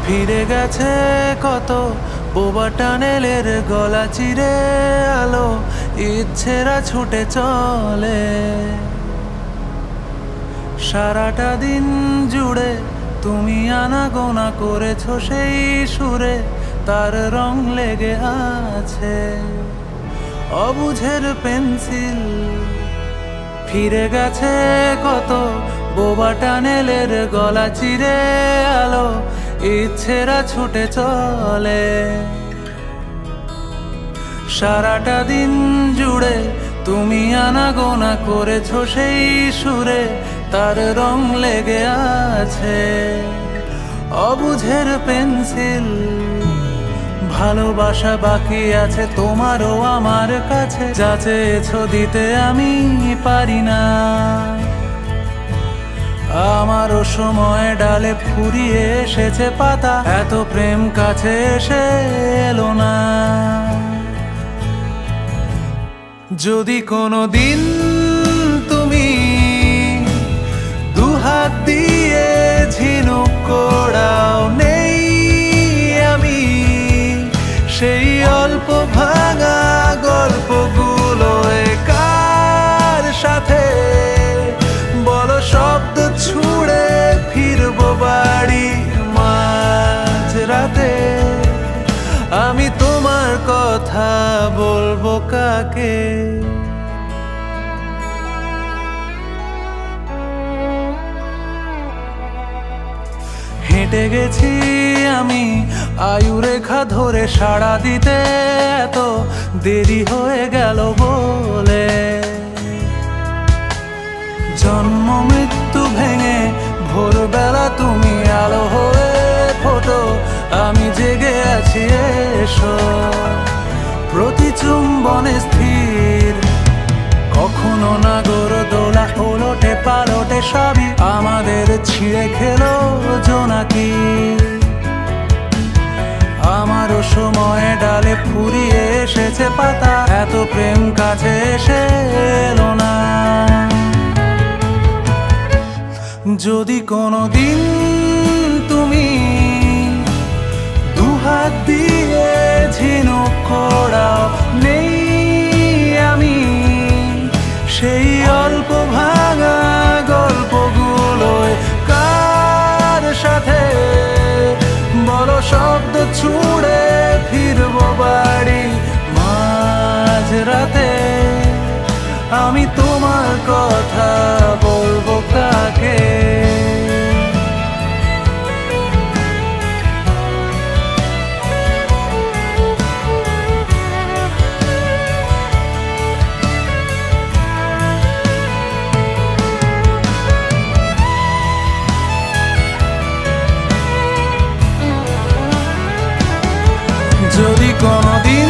ফিরে গেছে কত বোবা টানেলের গলা চিরে আলো, ইচ্ছেরা ছুটে চলে। সারাটা দিন জুড়ে তুমি আনাগোনা করেছো সেই সুরে, তার রং লেগে আছে অবুঝের পেন্সিল। ফিরে গেছে কত বোবা টানেলের গলা চিরে আলো, ইচ্ছেরা ছুটে চলে। সারাটা দিন জুড়ে তুমি আনাগোনা করেছো সেই সুরে, তার রং লেগে আছে অবুঝের পেন্সিল। ভালোবাসা বাকি আছে তোমারও আমার কাছে, যা চেয়েছো দিতে আমি পারি না। আমারও সময় ডালে ফুরিয়ে এসেছে পাতা, এত প্রেম কাছে এসে এলো না। যদি কোনো দিন তুমি দুহাত দিয়ে ঝিনুক কোড়াও, নেই আমি সেই অল্প ভাঙা গল্পগুলো কার সাথে বলো শব্দ ছুড়ে ফিরবো বাড়ি মাঝ রাতে। আমি তোমার কথা বলবো কাকে? হেঁটে গেছি আমি আয়ুরেখা ধরে, সাড়া দিতে এত দেরি হয়ে গেল বলে। জন্ম মৃত্যু ভেঙে ভোরবেলা তুমি আলো হয়ে ফোটো, আমি জেগে আছি এসো। প্রতি চুম্বনে স্থির, কখনো না গড়দোলা ওলটে পালটে সবই আমাদের ছিঁড়ে খেলো জোনাকি। আমারও সময় ডালে ফুরিয়ে এসেছে পাতা, এত প্রেম কাছে এসে এলো না। যদি কোনো দিন তুমি দুহাত দিয়ে ঝিনুক কোড়াও, নেই আমি সেই অল্প ভাঙা গল্পগুলো কার সাথে বলো শব্দ ছুড়ে ফিরবো বাড়ি মাঝ রাতে। আমি তোমার কথা বলবো কাকে? যদি কোনোদিন